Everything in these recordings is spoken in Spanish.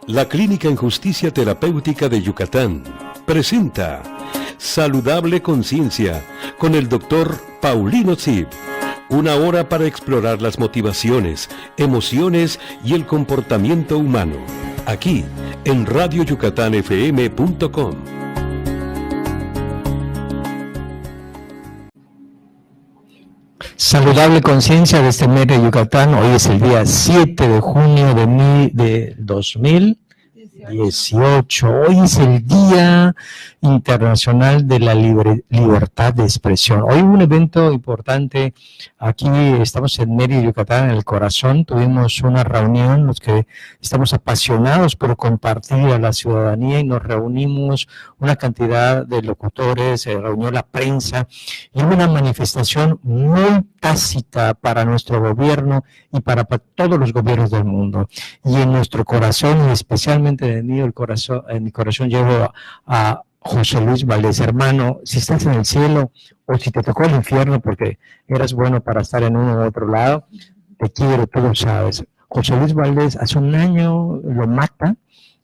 La Clínica en Justicia Terapéutica de Yucatán presenta Saludable Conciencia con el Dr. Paulino Zip. Una hora para explorar las motivaciones, emociones y el comportamiento humano. Aquí, en radioyucatanfm.com. Saludable Conciencia de este mes de Yucatán. Hoy es el día 7 de junio de 2018. Hoy es el Día Internacional de la Libertad de Expresión. Hoy hubo un evento importante. Aquí estamos en Mérida, Yucatán, en el corazón. Tuvimos una reunión, los que estamos apasionados por compartir a la ciudadanía, y nos reunimos una cantidad de locutores, se reunió la prensa, y hubo una manifestación muy tácita para nuestro gobierno y para todos los gobiernos del mundo. Y en nuestro corazón, y especialmente en mi corazón llevo a José Luis Valdés. Hermano, si estás en el cielo o si te tocó el infierno porque eras bueno para estar en uno u otro lado, te quiero, tú lo sabes. José Luis Valdés hace un año lo mata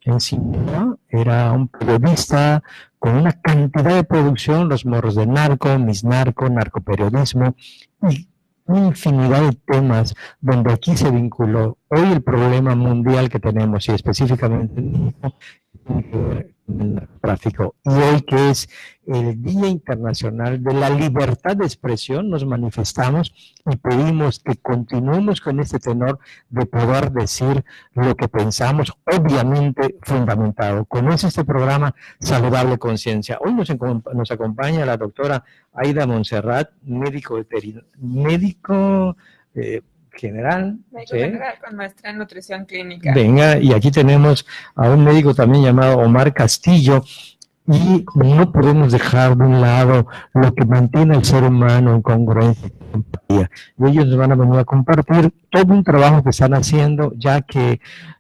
en Sinaloa. Era un periodista con una cantidad de producción, Los Morros del Narco, Mis Narco, Narcoperiodismo y una infinidad de temas donde aquí se vinculó. Hoy el problema mundial que tenemos, y específicamente en el tráfico, y hoy que es el Día Internacional de la Libertad de Expresión, nos manifestamos y pedimos que continuemos con este tenor de poder decir lo que pensamos, obviamente fundamentado. Conoce este programa Saludable Conciencia. Hoy nos acompaña la doctora Aida Montserrat, médico general, general con maestría en nutrición clínica. Venga, y aquí tenemos a un médico también llamado Omar Castillo, y no podemos dejar de un lado lo que mantiene al ser humano en congruencia y empatía. Y ellos nos van a venir a compartir todo un trabajo que están haciendo, ya que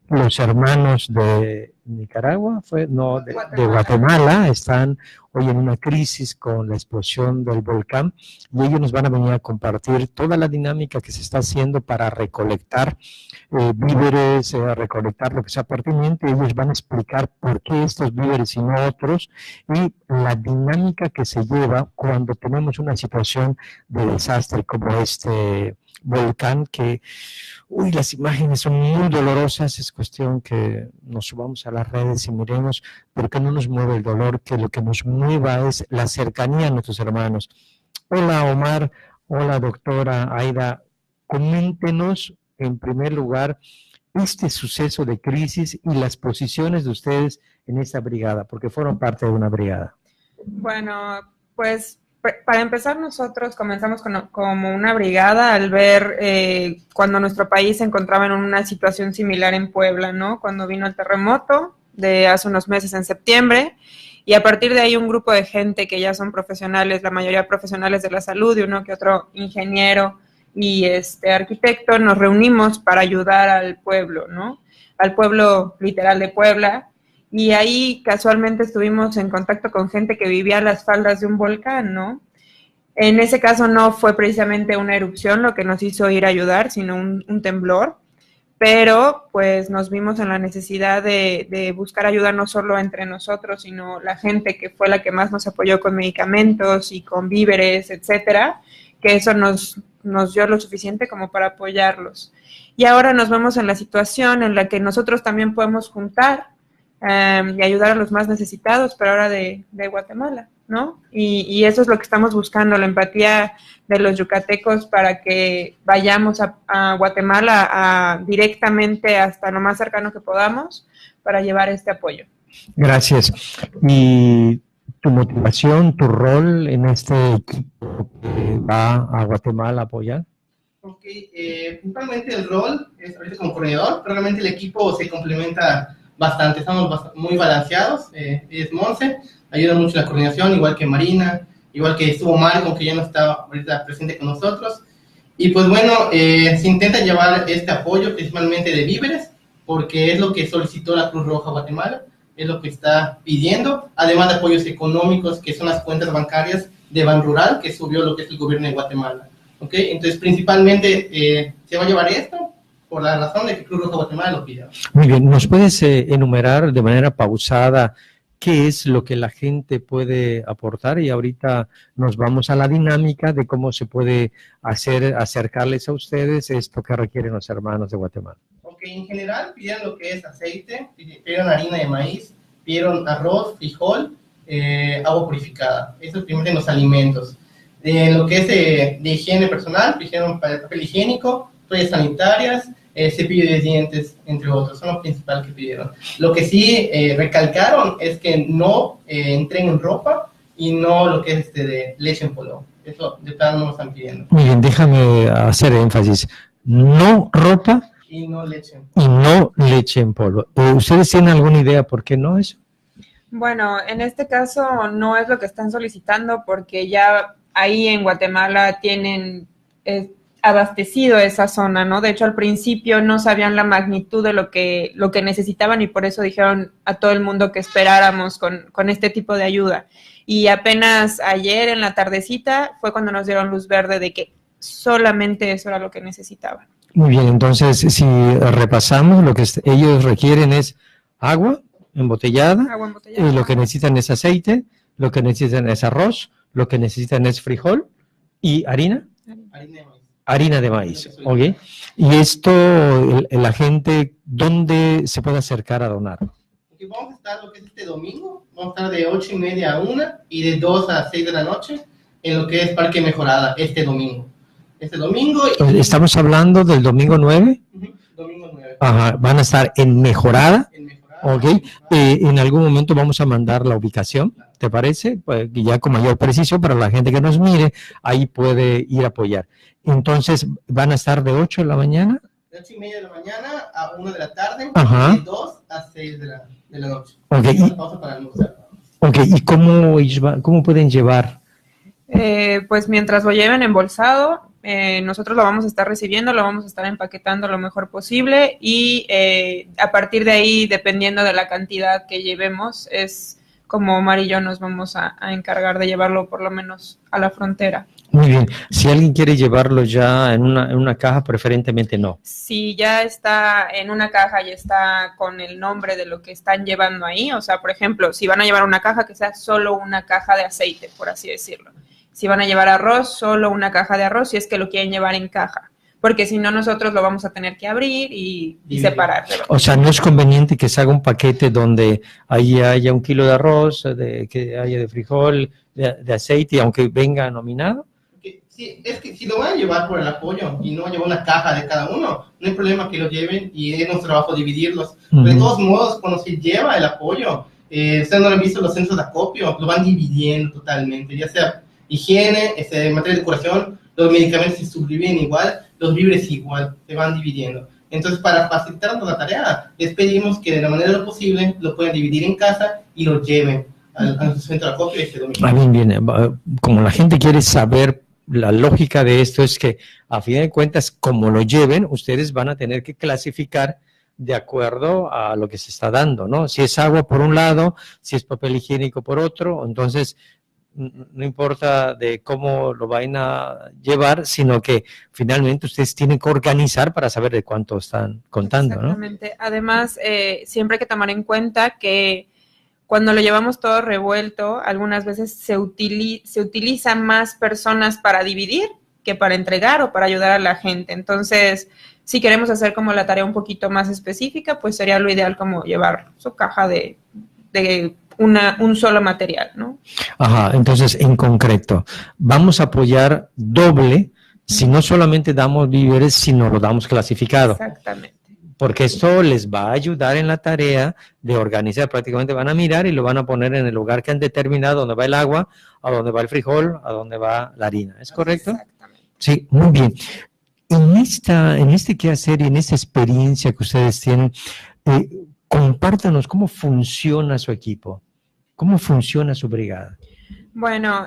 los hermanos de Nicaragua, de Guatemala, están hoy en una crisis con la explosión del volcán, y ellos nos van a venir a compartir toda la dinámica que se está haciendo para recolectar víveres, recolectar lo que sea pertinente. Ellos van a explicar por qué estos víveres y no otros, y la dinámica que se lleva cuando tenemos una situación de desastre como este volcán, que las imágenes son muy dolorosas. Es cuestión que nos subamos a las redes y miremos, porque no nos mueve el dolor, que lo que nos mueva es la cercanía a nuestros hermanos. Hola Omar, hola doctora Aida, coméntenos en primer lugar este suceso de crisis y las posiciones de ustedes en esta brigada, porque fueron parte de una brigada. Bueno, pues para empezar, nosotros comenzamos como una brigada al ver cuando nuestro país se encontraba en una situación similar en Puebla, ¿no? Cuando vino el terremoto de hace unos meses en septiembre, y a partir de ahí un grupo de gente que ya son profesionales, la mayoría profesionales de la salud, y uno que otro ingeniero y arquitecto, nos reunimos para ayudar al pueblo, ¿no? Al pueblo literal de Puebla. Y ahí casualmente estuvimos en contacto con gente que vivía a las faldas de un volcán, ¿no? En ese caso no fue precisamente una erupción lo que nos hizo ir a ayudar, sino un temblor, pero pues nos vimos en la necesidad de buscar ayuda no solo entre nosotros, sino la gente que fue la que más nos apoyó con medicamentos y con víveres, etcétera, que eso nos dio lo suficiente como para apoyarlos. Y ahora nos vemos en la situación en la que nosotros también podemos juntar y ayudar a los más necesitados, pero ahora de Guatemala, ¿no? Y eso es lo que estamos buscando, la empatía de los yucatecos para que vayamos a Guatemala directamente hasta lo más cercano que podamos para llevar este apoyo. Gracias. Y tu motivación, tu rol en este equipo que va a Guatemala a apoyar. Ok, principalmente el rol es ahorita como coordinador, pero realmente el equipo se complementa bastante, estamos muy balanceados. Es Monse, ayuda mucho en la coordinación, igual que Marina, igual que estuvo Marco, que ya no está ahorita presente con nosotros. Y pues bueno, se intenta llevar este apoyo principalmente de víveres, porque es lo que solicitó la Cruz Roja Guatemala, es lo que está pidiendo, además de apoyos económicos, que son las cuentas bancarias de Banrural, que subió lo que es el gobierno de Guatemala. ¿Okay? Entonces, principalmente se va a llevar esto por la razón de que Cruz Roja Guatemala lo pida. Muy bien, ¿nos puedes enumerar de manera pausada qué es lo que la gente puede aportar? Y ahorita nos vamos a la dinámica de cómo se puede acercarles a ustedes esto que requieren los hermanos de Guatemala. Ok, en general pidieron lo que es aceite, pidieron harina de maíz, pidieron arroz, frijol, agua purificada. Eso es primero en los alimentos. En lo que es de higiene personal, pidieron papel higiénico, toallas sanitarias, cepillo de dientes, entre otros. Son los principales que pidieron. Lo que sí recalcaron es que no entreguen ropa y no lo que es de leche en polvo. Eso de plano no lo están pidiendo. Muy bien, déjame hacer énfasis. No ropa Y no leche en polvo. y no leche en polvo. ¿Ustedes tienen alguna idea por qué no eso? Bueno, en este caso no es lo que están solicitando porque ya ahí en Guatemala tienen abastecido esa zona, ¿no? De hecho, al principio no sabían la magnitud de lo que necesitaban y por eso dijeron a todo el mundo que esperáramos con este tipo de ayuda. Y apenas ayer en la tardecita fue cuando nos dieron luz verde de que solamente eso era lo que necesitaban. Muy bien, entonces si repasamos, lo que ellos requieren es agua embotellada, Agua embotellada. lo que necesitan es aceite, lo que necesitan es arroz, lo que necesitan es frijol y harina. Harina de maíz. Harina de maíz, ¿ok? Y esto, la gente, ¿dónde se puede acercar a donar? Okay, vamos a estar lo que es este domingo, vamos a estar de 8:30 a 1 y de 2 a 6 de la noche en lo que es Parque Mejorada este domingo. Estamos hablando del domingo 9. Domingo 9. Ajá, van a estar en Mejorada. En Mejorada. Ok, en algún momento vamos a mandar la ubicación, ¿te parece? Pues ya con mayor precisión para la gente que nos mire, ahí puede ir a apoyar. Entonces, van a estar de 8 de la mañana. De 8:30 de la mañana a 1 de la tarde, Ajá. de 2 a 6 de la noche. Ok, Pausa para almorzar. ¿y cómo pueden llevar? Pues mientras lo lleven embolsado, nosotros lo vamos a estar recibiendo, lo vamos a estar empaquetando lo mejor posible y a partir de ahí, dependiendo de la cantidad que llevemos, es como Omar y yo nos vamos a encargar de llevarlo por lo menos a la frontera. Muy bien, si alguien quiere llevarlo ya en una caja, preferentemente no. Si ya está en una caja y está con el nombre de lo que están llevando ahí, o sea, por ejemplo, si van a llevar una caja, que sea solo una caja de aceite, por así decirlo. Si van a llevar arroz, solo una caja de arroz, si es que lo quieren llevar en caja. Porque si no, nosotros lo vamos a tener que abrir y separar. O sea, no es conveniente que se haga un paquete donde ahí haya 1 kilo de arroz, que haya de frijol, de aceite, aunque venga nominado. Sí, es que si lo van a llevar por el apoyo y no llevar una caja de cada uno, no hay problema que lo lleven y es nuestro trabajo dividirlos. Pero de todos modos, cuando se lleva el apoyo, ustedes no lo han visto los centros de acopio, lo van dividiendo totalmente, ya sea higiene, material de curación, los medicamentos se subdividen igual, los víveres igual, se van dividiendo. Entonces, para facilitarnos la tarea, les pedimos que de la manera posible lo puedan dividir en casa y lo lleven a su centro de acopio este domingo. Bien, como la gente quiere saber, la lógica de esto es que, a fin de cuentas, como lo lleven, ustedes van a tener que clasificar de acuerdo a lo que se está dando, ¿no? Si es agua por un lado, si es papel higiénico por otro, entonces no importa de cómo lo vayan a llevar, sino que finalmente ustedes tienen que organizar para saber de cuánto están contando, ¿no? Exactamente. Además, siempre hay que tomar en cuenta que cuando lo llevamos todo revuelto, algunas veces se utilizan más personas para dividir que para entregar o para ayudar a la gente. Entonces, si queremos hacer como la tarea un poquito más específica, pues sería lo ideal como llevar su caja de un solo material, ¿no? Ajá, entonces, en concreto, vamos a apoyar doble si no solamente damos víveres, sino lo damos clasificado. Exactamente. Porque esto les va a ayudar en la tarea de organizar. Prácticamente van a mirar y lo van a poner en el lugar que han determinado, donde va el agua, a donde va el frijol, a donde va la harina. ¿Es correcto? Exactamente. Sí, muy bien. En este quehacer y en esta experiencia que ustedes tienen, compártanos cómo funciona su equipo, cómo funciona su brigada. Bueno,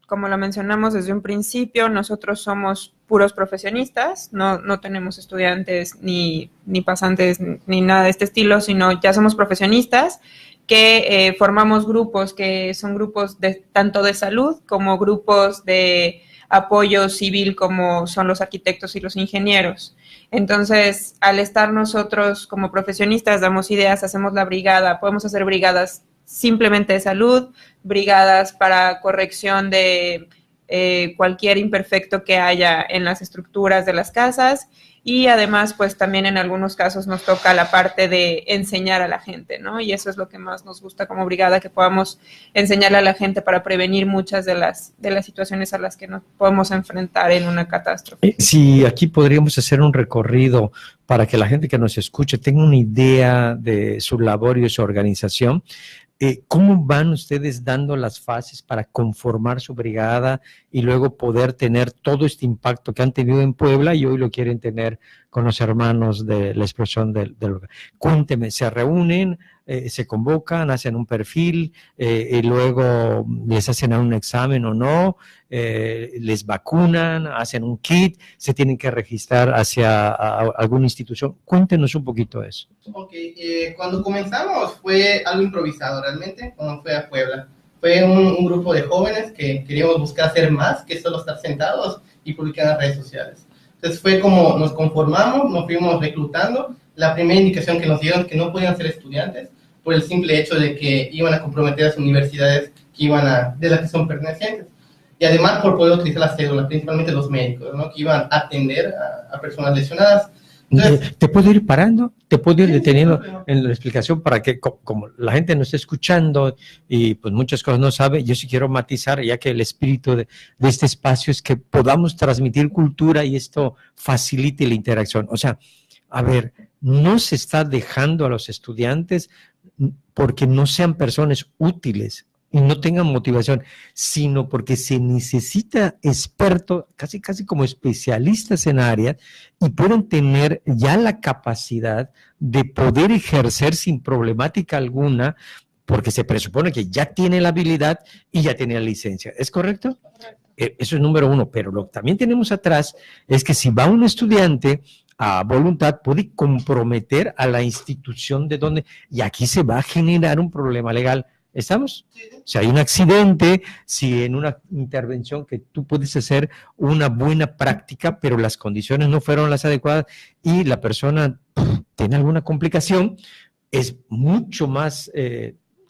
como lo mencionamos desde un principio, nosotros somos puros profesionistas, no tenemos estudiantes ni pasantes ni nada de este estilo, sino ya somos profesionistas que formamos grupos que son grupos tanto de salud como grupos de apoyo civil como son los arquitectos y los ingenieros. Entonces, al estar nosotros como profesionistas, damos ideas, hacemos la brigada, podemos hacer brigadas simplemente de salud, brigadas para corrección de cualquier imperfecto que haya en las estructuras de las casas, y además pues también en algunos casos nos toca la parte de enseñar a la gente, ¿no? Y eso es lo que más nos gusta como brigada, que podamos enseñarle a la gente para prevenir muchas de las situaciones a las que nos podemos enfrentar en una catástrofe. Sí, aquí podríamos hacer un recorrido para que la gente que nos escuche tenga una idea de su labor y su organización. ¿Cómo van ustedes dando las fases para conformar su brigada y luego poder tener todo este impacto que han tenido en Puebla y hoy lo quieren tener con los hermanos de la expresión del lugar? Cuénteme, ¿se reúnen, se convocan, hacen un perfil y luego les hacen un examen o no? ¿Les vacunan, hacen un kit, se tienen que registrar hacia alguna institución? Cuéntenos un poquito eso. Ok, cuando comenzamos fue algo improvisado realmente, cuando fue a Puebla. Fue un grupo de jóvenes que queríamos buscar hacer más que solo estar sentados y publicar en las redes sociales. Entonces fue como nos conformamos, nos fuimos reclutando. La primera indicación que nos dieron es que no podían ser estudiantes por el simple hecho de que iban a comprometer a las universidades de las que son pertenecientes. Y además por poder utilizar la cédula, principalmente los médicos, ¿no? Que iban a atender a personas lesionadas. Entonces, ¿te puedo ir parando? ¿Te puedo ir deteniendo en la explicación para que, como la gente nos está escuchando y pues muchas cosas no sabe, yo sí quiero matizar, ya que el espíritu de este espacio es que podamos transmitir cultura y esto facilite la interacción. O sea, a ver, no se está dejando a los estudiantes porque no sean personas útiles y no tengan motivación, sino porque se necesita expertos, casi como especialistas en áreas, y pueden tener ya la capacidad de poder ejercer sin problemática alguna, porque se presupone que ya tiene la habilidad y ya tiene la licencia. ¿Es correcto? Eso es número uno, pero lo que también tenemos atrás es que si va un estudiante a voluntad, puede comprometer a la institución de donde, y aquí se va a generar un problema legal. ¿Estamos? Si hay un accidente, si en una intervención que tú puedes hacer una buena práctica, pero las condiciones no fueron las adecuadas y la persona tiene alguna complicación, es mucho más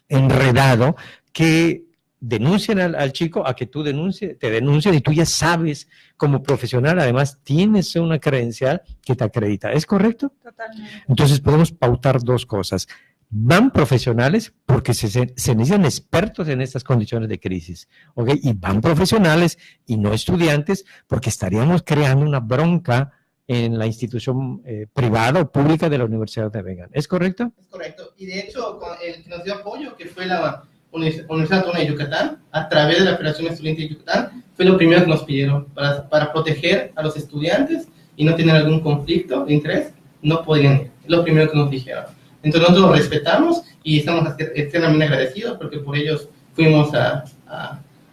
enredado que denuncien al chico a que tú te denuncien y tú ya sabes como profesional, además tienes una credencial que te acredita. ¿Es correcto? Totalmente. Entonces podemos pautar dos cosas. Van profesionales porque se necesitan expertos en estas condiciones de crisis, ¿ok? Y van profesionales y no estudiantes porque estaríamos creando una bronca en la institución privada o pública de la Universidad de Began. ¿Es correcto? Es correcto. Y de hecho, el que nos dio apoyo, que fue la Universidad Autónoma de Yucatán, a través de la Federación Estudiantil de Yucatán, fue lo primero que nos pidieron para proteger a los estudiantes y no tener algún conflicto de interés. No podían ir. Es lo primero que nos dijeron. Entonces nosotros lo respetamos y estamos extremadamente agradecidos porque por ellos fuimos a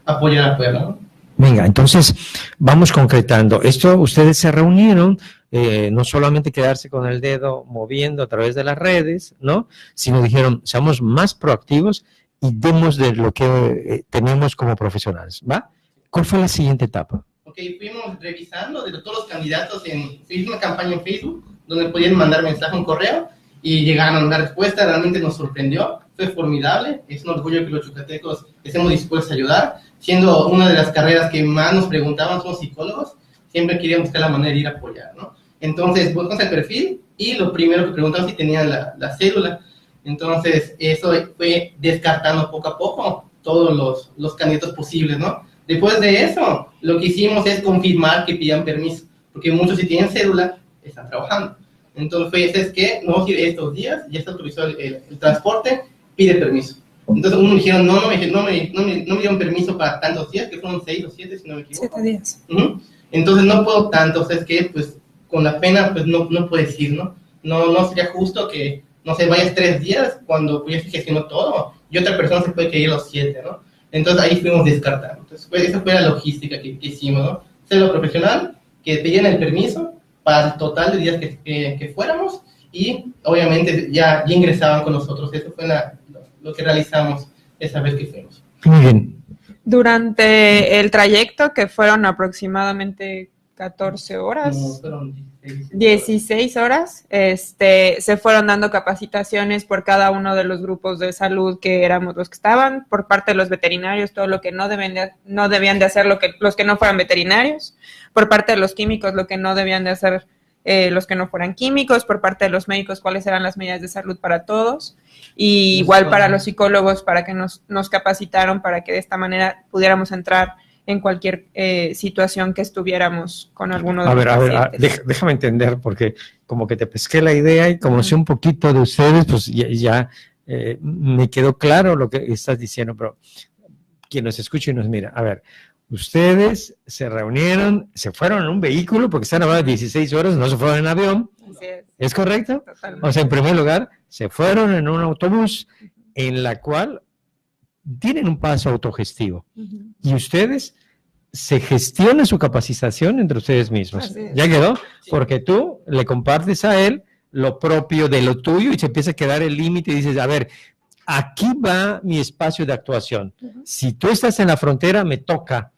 apoyar a Puebla, ¿no? Venga, entonces vamos concretando. Esto, ustedes se reunieron, no solamente quedarse con el dedo moviendo a través de las redes, ¿no? Sino dijeron, seamos más proactivos y demos de lo que tenemos como profesionales, ¿va? ¿Cuál fue la siguiente etapa? Ok, fuimos revisando de todos los candidatos, hice una campaña en Facebook donde podían mandar mensaje, un correo, y llegaron. La respuesta realmente nos sorprendió, fue formidable, es un orgullo que los yucatecos estemos dispuestos a ayudar, siendo una de las carreras que más nos preguntaban, somos psicólogos, siempre queríamos buscar la manera de ir a apoyar, ¿no? Entonces, buscamos el perfil y lo primero que preguntamos si tenían la cédula. Entonces, eso fue descartando poco a poco todos los candidatos posibles, ¿no? Después de eso, lo que hicimos es confirmar que pidan permiso, porque muchos si tienen cédula, están trabajando. Entonces, es que no, si estos días ya está autorizado el transporte, pide permiso. Entonces, uno me dijeron, no me dieron permiso para tantos días, que fueron 6 o 7, si no me equivoco. 7 días. Entonces, no puedo tanto, o sea, es que, pues, con la pena, pues, no puedes ir, ¿no? No sería justo que, no sé, vayas 3 días cuando pues, ya se gestionó todo, y otra persona se puede quedar los 7, ¿no? Entonces, ahí fuimos descartando. Entonces, esa fue la logística que hicimos, ¿no? Ser lo profesional, que pedían el permiso para el total de días que fuéramos, y obviamente ya ingresaban con nosotros. Eso fue lo que realizamos esa vez que fuimos. Muy bien. Durante el trayecto, que fueron aproximadamente 14 horas, No, fueron 16 horas, se fueron dando capacitaciones por cada uno de los grupos de salud que éramos los que estaban, por parte de los veterinarios, todo lo que no debían de hacer los que no fueran veterinarios, por parte de los químicos, lo que no debían de hacer los que no fueran químicos, por parte de los médicos, cuáles eran las medidas de salud para todos, y igual para los psicólogos, para que nos capacitaron para que de esta manera pudiéramos entrar en cualquier situación que estuviéramos con alguno de los pacientes. Déjame entender, porque como que te pesqué la idea y como sé un poquito de ustedes, pues ya me quedó claro lo que estás diciendo, pero quien nos escucha y nos mira, a ver, ustedes se reunieron, se fueron en un vehículo, porque están hablando de 16 horas, no se fueron en avión, Así es. ¿es correcto? Totalmente. O sea, en primer lugar, se fueron en un autobús en la cual tienen un paso autogestivo. Uh-huh. Y ustedes se gestionan su capacitación entre ustedes mismos. Así es. ¿Ya quedó? Porque tú le compartes a él lo propio de lo tuyo y se empieza a quedar el límite y dices, a ver, aquí va mi espacio de actuación. Uh-huh. Si tú estás en la frontera, me toca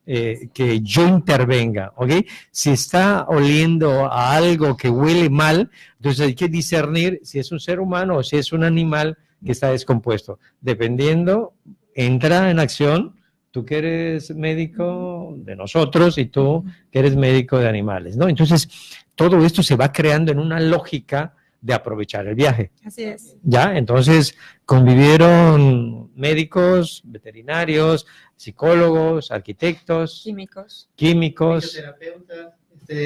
que yo intervenga, ¿ok? Si está oliendo a algo que huele mal, entonces hay que discernir si es un ser humano o si es un animal que está descompuesto. Dependiendo, entra en acción, tú que eres médico de nosotros y tú que eres médico de animales, ¿no? Entonces, todo esto se va creando en una lógica de aprovechar el viaje. Así es. ¿Ya? Entonces, convivieron médicos, veterinarios, psicólogos, arquitectos, químicos, fisioterapeutas,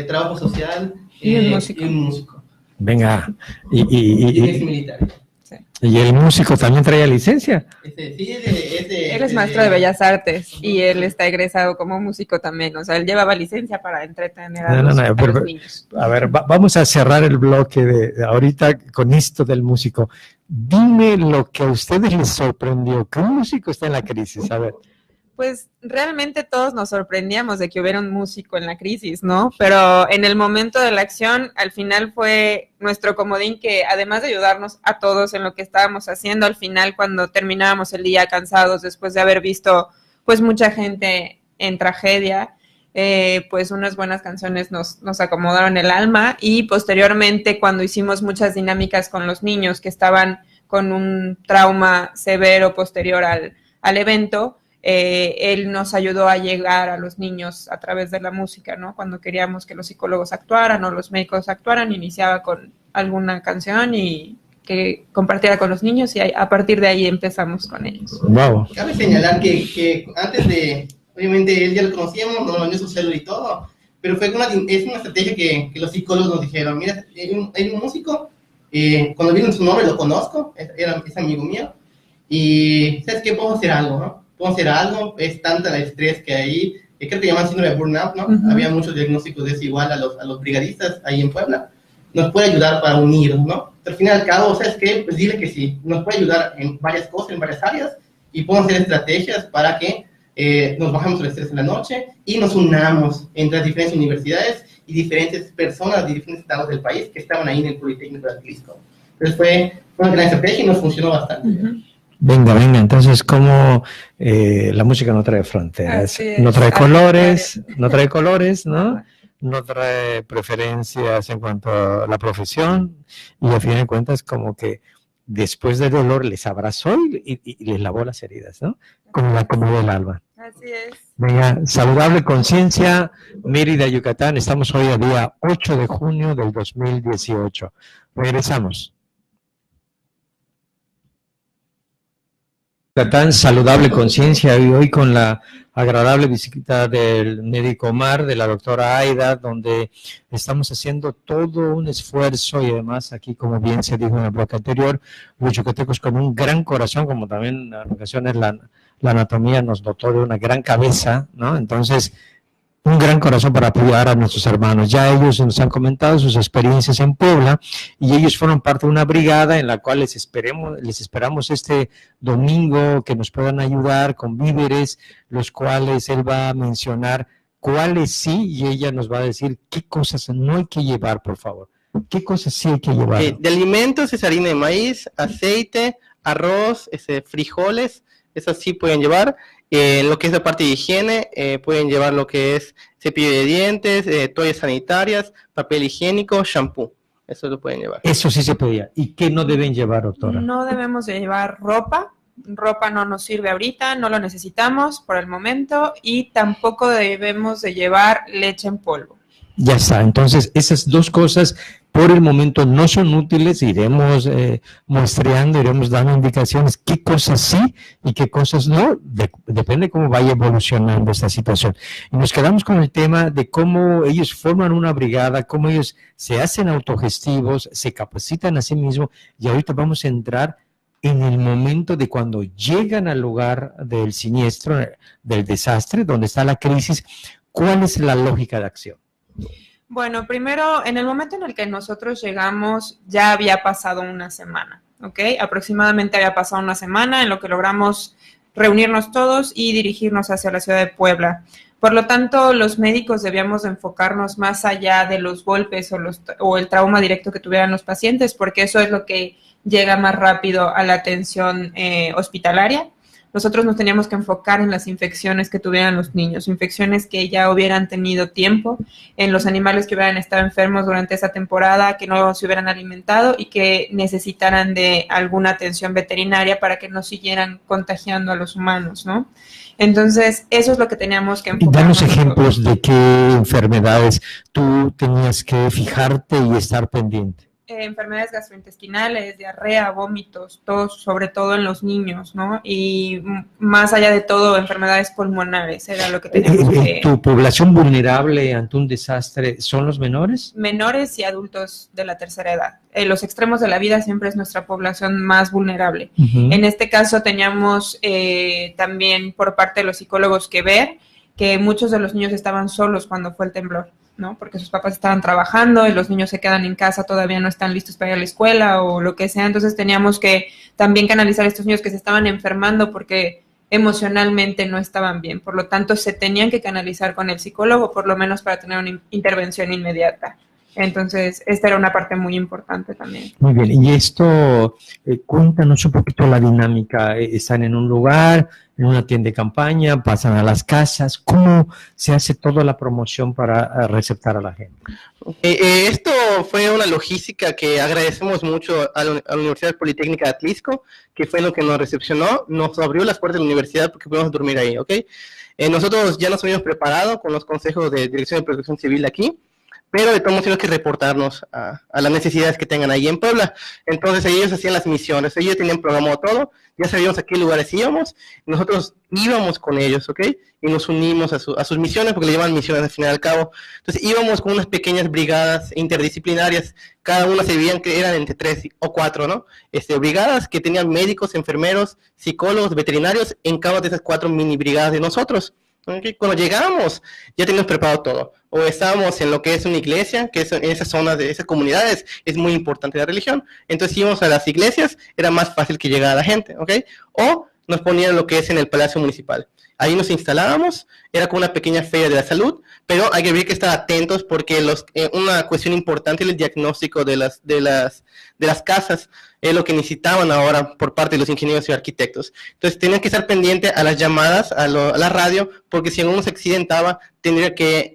trabajo social Y un músico. y un músico. Venga, Y exmilitar. y el músico también traía licencia. Él es maestro de Bellas Artes y él está egresado como músico también, o sea, él llevaba licencia para entretener a los niños. A ver, vamos a cerrar el bloque de ahorita con esto del músico. Dime lo que a ustedes les sorprendió, que un músico está en la crisis, a ver. Pues realmente todos nos sorprendíamos de que hubiera un músico en la crisis, ¿no? Pero en el momento de la acción, al final fue nuestro comodín que, además de ayudarnos a todos en lo que estábamos haciendo, al final cuando terminábamos el día cansados después de haber visto pues mucha gente en tragedia, pues unas buenas canciones nos acomodaron el alma, y posteriormente cuando hicimos muchas dinámicas con los niños que estaban con un trauma severo posterior al evento, él nos ayudó a llegar a los niños a través de la música, ¿no? Cuando queríamos que los psicólogos actuaran o los médicos actuaran, iniciaba con alguna canción y que compartiera con los niños, y a partir de ahí empezamos con ellos. Wow. Cabe señalar que antes de, obviamente él ya lo conocíamos, nos mandó su celular y todo, pero es una estrategia que los psicólogos nos dijeron, mira, hay un músico, cuando vieron su nombre lo conozco, es amigo mío, y ¿sabes qué? Podemos hacer algo, ¿no? Podemos hacer algo, es tanta el estrés que hay, creo que llaman síndrome de burnout, ¿no? Uh-huh. Había muchos diagnósticos de eso igual a los brigadistas ahí en Puebla, nos puede ayudar para unirnos, ¿no? Pero al fin y al cabo, ¿sabes qué? Pues dile que sí, nos puede ayudar en varias cosas, en varias áreas, y podemos hacer estrategias para que nos bajemos el estrés en la noche y nos unamos entre las diferentes universidades y diferentes personas de diferentes estados del país que estaban ahí en el Politécnico de Atlisco. Entonces fue una gran estrategia y nos funcionó bastante bien. Uh-huh. Venga, entonces como la música no trae fronteras, no trae colores, ¿no? No trae preferencias en cuanto a la profesión, y a fin de cuentas como que después del dolor les abrazó y les lavó las heridas, ¿no? Como la comida del alma. Así es. Venga, Saludable Conciencia, Mérida, Yucatán. Estamos hoy a día 8 de junio del 2018. Regresamos. Yucatán, Saludable Conciencia, y hoy con la agradable visita del médico Omar, de la doctora Aida, donde estamos haciendo todo un esfuerzo, y además aquí, como bien se dijo en el bloque anterior, los yucatecos con un gran corazón, como también en ocasiones la anatomía nos dotó de una gran cabeza, ¿no? Entonces, un gran corazón para apoyar a nuestros hermanos. Ya ellos nos han comentado sus experiencias en Puebla, y ellos fueron parte de una brigada en la cual les esperamos este domingo que nos puedan ayudar con víveres, los cuales él va a mencionar cuáles sí, y ella nos va a decir qué cosas no hay que llevar, por favor. ¿Qué cosas sí hay que llevar? De alimentos es harina de maíz, aceite, arroz, frijoles, eso sí pueden llevar. Lo que es la parte de higiene, pueden llevar lo que es cepillo de dientes, toallas sanitarias, papel higiénico, shampoo. Eso lo pueden llevar. Eso sí se pedía. ¿Y qué no deben llevar, doctora? No debemos de llevar ropa. Ropa no nos sirve ahorita, no lo necesitamos por el momento, y tampoco debemos de llevar leche en polvo. Ya está. Entonces, esas dos cosas por el momento no son útiles. Iremos muestreando, iremos dando indicaciones qué cosas sí y qué cosas no. Depende cómo vaya evolucionando esta situación. Y nos quedamos con el tema de cómo ellos forman una brigada, cómo ellos se hacen autogestivos, se capacitan a sí mismos, y ahorita vamos a entrar en el momento de cuando llegan al lugar del siniestro, del desastre, donde está la crisis. ¿Cuál es la lógica de acción? Bueno, primero, en el momento en el que nosotros llegamos, ya había pasado una semana, ¿ok? Aproximadamente había pasado una semana en lo que logramos reunirnos todos y dirigirnos hacia la ciudad de Puebla. Por lo tanto, los médicos debíamos enfocarnos más allá de los golpes o el trauma directo que tuvieran los pacientes, porque eso es lo que llega más rápido a la atención hospitalaria. Nosotros nos teníamos que enfocar en las infecciones que tuvieran los niños, infecciones que ya hubieran tenido tiempo, en los animales que hubieran estado enfermos durante esa temporada, que no se hubieran alimentado y que necesitaran de alguna atención veterinaria para que no siguieran contagiando a los humanos, ¿no? Entonces, eso es lo que teníamos que enfocar. Danos ejemplos de qué enfermedades tú tenías que fijarte y estar pendiente. Enfermedades gastrointestinales, diarrea, vómitos, tos, sobre todo en los niños, ¿no? Y más allá de todo, enfermedades pulmonares, era lo que teníamos que... ¿Tu población vulnerable ante un desastre son los menores? Menores y adultos de la tercera edad. Los extremos de la vida siempre es nuestra población más vulnerable. En este caso teníamos también por parte de los psicólogos que ver que muchos de los niños estaban solos cuando fue el temblor, ¿no? Porque sus papás estaban trabajando y los niños se quedan en casa, todavía no están listos para ir a la escuela o lo que sea. Entonces teníamos que también canalizar a estos niños que se estaban enfermando porque emocionalmente no estaban bien. Por lo tanto, se tenían que canalizar con el psicólogo, por lo menos para tener una intervención inmediata. Entonces, esta era una parte muy importante también. Muy bien, y esto, cuéntanos un poquito la dinámica. ¿Están en un lugar, en una tienda de campaña, pasan a las casas? ¿Cómo se hace toda la promoción para receptar a la gente? Esto fue una logística que agradecemos mucho a la Universidad Politécnica de Atlisco, que fue lo que nos recepcionó, nos abrió las puertas de la universidad porque pudimos dormir ahí, ¿ok? Nosotros ya nos habíamos preparado con los consejos de Dirección de Protección Civil aquí, pero de todos modos tenemos que reportarnos a las necesidades que tengan ahí en Puebla. Entonces ellos hacían las misiones, ellos tenían programado todo, ya sabíamos a qué lugares íbamos, nosotros íbamos con ellos, ¿ok? Y nos unimos a sus misiones, porque le llaman misiones al fin y al cabo. Entonces íbamos con unas pequeñas brigadas interdisciplinarias, cada una se dividían que eran entre 3 o 4, ¿no? Brigadas que tenían médicos, enfermeros, psicólogos, veterinarios, en cada de esas 4 mini brigadas de nosotros. Okay. Cuando llegamos ya teníamos preparado todo, o estábamos en lo que es una iglesia, que es en esas zonas de esas comunidades es muy importante la religión, entonces íbamos a las iglesias, era más fácil que llegara la gente, ¿ok? O nos ponían lo que es en el Palacio Municipal, ahí nos instalábamos, era como una pequeña feria de la salud, pero hay que ver que estar atentos porque una cuestión importante es el diagnóstico de las casas, es lo que necesitaban ahora por parte de los ingenieros y arquitectos. Entonces tenían que estar pendientes a las llamadas, a la radio, porque si uno se accidentaba, tendría que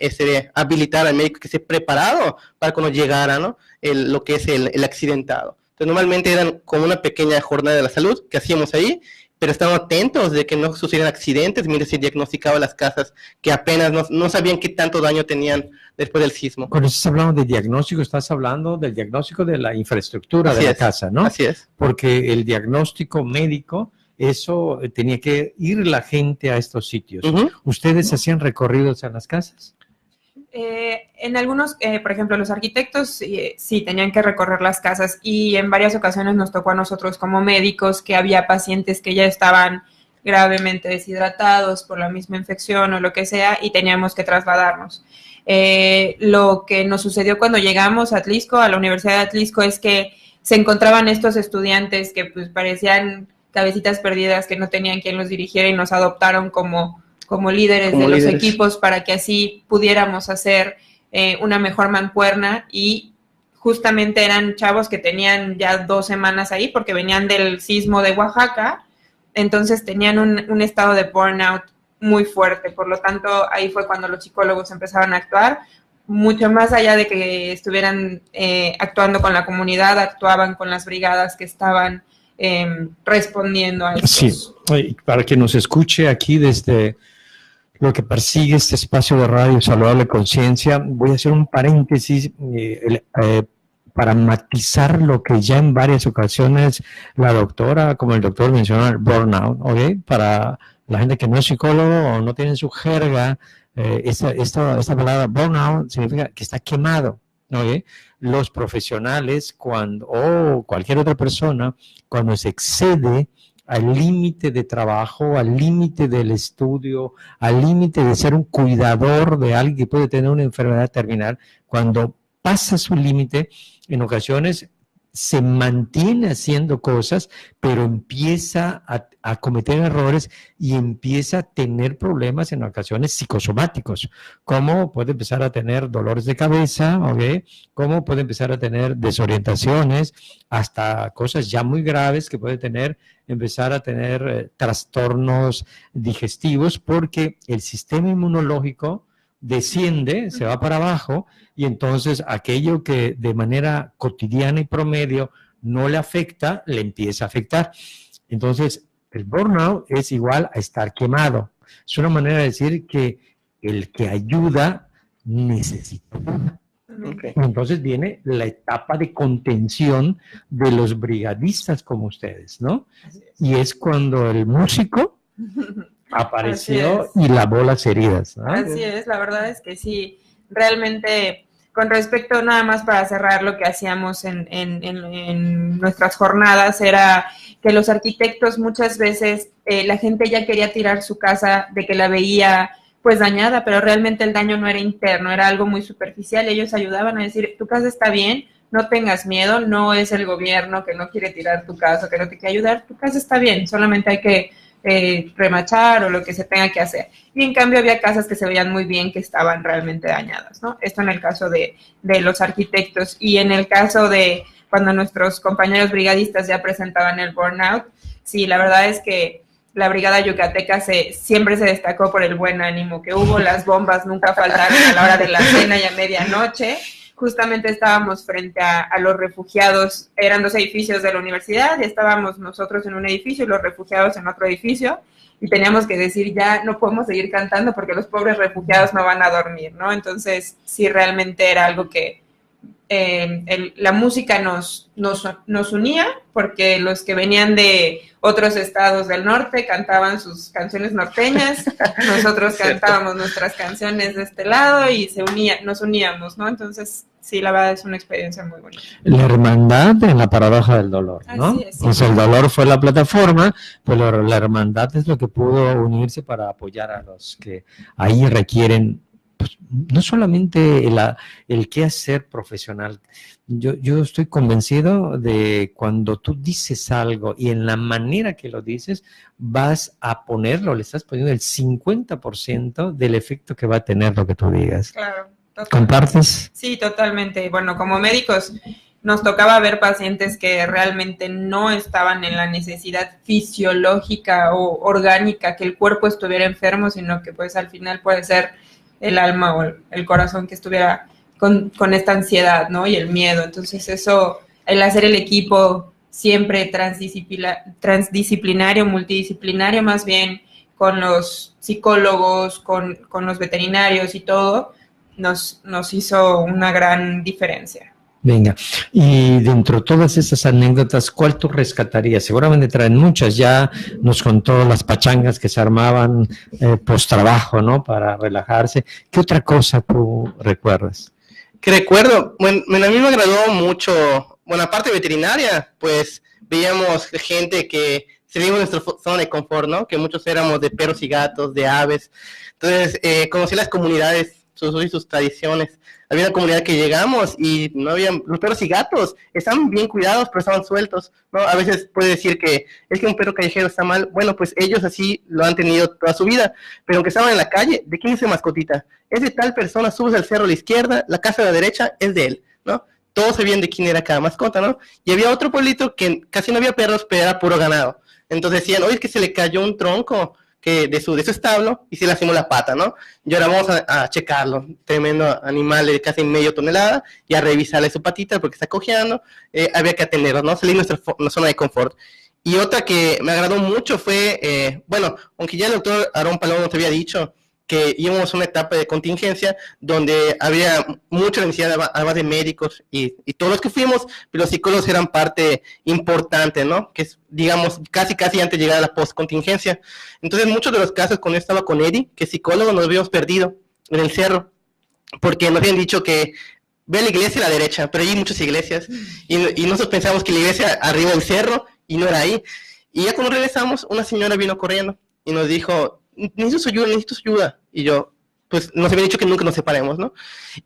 habilitar al médico que esté preparado para cuando llegara, ¿no? Lo que es el accidentado. Entonces normalmente eran como una pequeña jornada de la salud que hacíamos ahí, pero estaban atentos de que no sucedieran accidentes mientras se diagnosticaba las casas que apenas no sabían qué tanto daño tenían después del sismo. Cuando estás hablando de diagnóstico, estás hablando del diagnóstico de la infraestructura de la casa, ¿no? Así es. Porque el diagnóstico médico, eso tenía que ir la gente a estos sitios. ¿Ustedes hacían recorridos en las casas? En algunos, por ejemplo, los arquitectos sí tenían que recorrer las casas y en varias ocasiones nos tocó a nosotros como médicos que había pacientes que ya estaban gravemente deshidratados por la misma infección o lo que sea y teníamos que trasladarnos. Lo que nos sucedió cuando llegamos a Atlisco, a la Universidad de Atlisco, es que se encontraban estos estudiantes que pues parecían cabecitas perdidas, que no tenían quien los dirigiera y nos adoptaron como líderes de los equipos para que así pudiéramos hacer una mejor mancuerna y justamente eran chavos que tenían ya 2 semanas ahí porque venían del sismo de Oaxaca entonces tenían un estado de burnout muy fuerte. Por lo tanto, ahí fue cuando los psicólogos empezaron a actuar, mucho más allá de que estuvieran actuando con la comunidad, actuaban con las brigadas que estaban respondiendo a estos. Sí, para que nos escuche aquí desde lo que persigue este espacio de radio Saludable Conciencia, voy a hacer un paréntesis para matizar lo que ya en varias ocasiones la doctora, como el doctor mencionó, el burnout, ¿ok? Para la gente que no es psicólogo o no tiene en su jerga, esta palabra burnout significa que está quemado, ¿ok? Los profesionales o cualquier otra persona, cuando se excede al límite de trabajo, al límite del estudio, al límite de ser un cuidador de alguien que puede tener una enfermedad terminal, cuando pasa su límite, en ocasiones se mantiene haciendo cosas, pero empieza a cometer errores y empieza a tener problemas en ocasiones psicosomáticos, como puede empezar a tener dolores de cabeza, ¿okay? Como puede empezar a tener desorientaciones, hasta cosas ya muy graves que puede empezar a tener trastornos digestivos, porque el sistema inmunológico desciende, se va para abajo, y entonces aquello que de manera cotidiana y promedio no le afecta, le empieza a afectar. Entonces, el burnout es igual a estar quemado. Es una manera de decir que el que ayuda necesita ayuda. Okay. Entonces viene la etapa de contención de los brigadistas como ustedes, ¿no? Y es cuando el músico apareció y lavó las heridas, ¿no? Así es, la verdad es que sí, realmente con respecto, nada más para cerrar, lo que hacíamos en nuestras jornadas era que los arquitectos muchas veces, la gente ya quería tirar su casa de que la veía pues dañada, pero realmente el daño no era interno, era algo muy superficial. Ellos ayudaban a decir, tu casa está bien, no tengas miedo, no es el gobierno que no quiere tirar tu casa, que no te quiere ayudar, tu casa está bien, solamente hay que remachar o lo que se tenga que hacer. Y en cambio había casas que se veían muy bien que estaban realmente dañadas, ¿no? Esto en el caso de los arquitectos. Y en el caso de cuando nuestros compañeros brigadistas ya presentaban el burnout, sí, la verdad es que la brigada yucateca siempre se destacó por el buen ánimo que hubo. Las bombas nunca faltaron a la hora de la cena y a medianoche. Justamente estábamos frente a los refugiados, eran 2 edificios de la universidad, y estábamos nosotros en un edificio y los refugiados en otro edificio, y teníamos que decir, ya no podemos seguir cantando porque los pobres refugiados no van a dormir, ¿no? Entonces, sí, realmente era algo que la música nos unía, porque los que venían de otros estados del norte cantaban sus canciones norteñas, nosotros cantábamos nuestras canciones de este lado y nos uníamos, ¿no? Entonces, sí, la verdad es una experiencia muy bonita. La hermandad en la paradoja del dolor, ¿no? Así es, sí. O sea, el dolor fue la plataforma, pero la hermandad es lo que pudo unirse para apoyar a los que ahí requieren, pues, no solamente el qué hacer profesional. Yo estoy convencido de cuando tú dices algo y en la manera que lo dices, vas a ponerlo, le estás poniendo el 50% del efecto que va a tener lo que tú digas. Claro. Totalmente. ¿Compartes? Sí, totalmente. Bueno, como médicos nos tocaba ver pacientes que realmente no estaban en la necesidad fisiológica o orgánica que el cuerpo estuviera enfermo, sino que pues al final puede ser el alma o el corazón que estuviera con esta ansiedad, ¿no? Y el miedo. Entonces eso, el hacer el equipo siempre transdisciplinario, multidisciplinario más bien, con los psicólogos, con los veterinarios y todo, nos hizo una gran diferencia. Venga, y dentro de todas esas anécdotas, ¿cuál tú rescatarías? Seguramente traen muchas, ya nos contó las pachangas que se armaban post trabajo, ¿no? Para relajarse. ¿Qué otra cosa tú recuerdas? Que recuerdo, bueno, a mí me agradó mucho, bueno, aparte de veterinaria, pues veíamos gente que salimos de nuestra zona de confort, ¿no? Que muchos éramos de perros y gatos, de aves. Entonces, conocí las comunidades, sus tradiciones. Había una comunidad que llegamos y no había, los perros y gatos estaban bien cuidados, pero estaban sueltos, ¿no? A veces puede decir que es que un perro callejero está mal. Bueno, pues ellos así lo han tenido toda su vida, pero aunque estaban en la calle, ¿de quién es su mascotita? Es de tal persona, subes al cerro a la izquierda, la casa de la derecha es de él, ¿no? Todos sabían de quién era cada mascota, ¿no? Y había otro pueblito que casi no había perros, pero era puro ganado. Entonces decían, oye, es que se le cayó un tronco de su establo y se le lastimó la pata, ¿no? Y ahora vamos a checarlo, tremendo animal de casi medio tonelada, y a revisarle su patita porque está cojeando, había que atenderlo, ¿no? Salir de nuestra zona de confort. Y otra que me agradó mucho fue, bueno, aunque ya el doctor Aarón Palomo nos había dicho que íbamos a una etapa de contingencia donde había mucha necesidad además de médicos y todos los que fuimos, pero los psicólogos eran parte importante, ¿no? Que es, digamos, casi antes de llegar a la post-contingencia. Entonces, muchos de los casos, cuando yo estaba con Eddie, que es psicólogo, nos habíamos perdido en el cerro, porque nos habían dicho que ve la iglesia a la derecha, pero hay muchas iglesias, y nosotros pensamos que la iglesia arriba del cerro, y no era ahí. Y ya cuando regresamos, una señora vino corriendo y nos dijo, necesito su ayuda. Y yo, pues nos había dicho que nunca nos separemos, ¿no?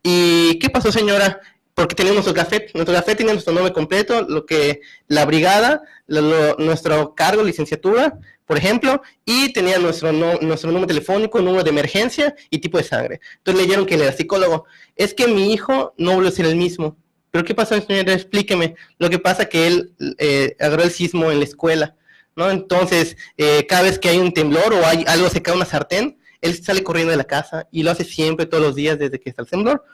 ¿Y qué pasó, señora? Porque teníamos nuestro café tenía nuestro nombre completo, lo que la brigada, nuestro cargo, licenciatura, por ejemplo, y tenía nuestro número telefónico, número de emergencia y tipo de sangre. Entonces leyeron que él era psicólogo. Es que mi hijo no volvió a ser el mismo. ¿Pero qué pasó, señora? Explíqueme. Lo que pasa es que él agarró el sismo en la escuela, ¿no? Entonces, cada vez que hay un temblor o hay algo, se cae una sartén, él sale corriendo de la casa y lo hace siempre, todos los días, desde que está el temblor.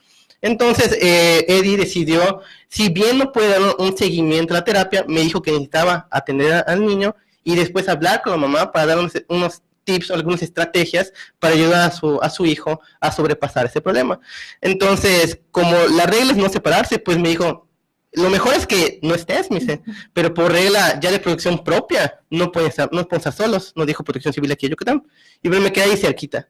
Entonces, Eddie decidió, si bien no puede dar un seguimiento a la terapia, me dijo que necesitaba atender al niño y después hablar con la mamá para dar unos tips o algunas estrategias para ayudar a su hijo a sobrepasar ese problema. Entonces, como la regla es no separarse, pues me dijo, lo mejor es que no estés, me dice, pero por regla ya de producción propia, no pueden estar solos, nos dijo Protección Civil aquí en Yucatán, y me quedé ahí cerquita.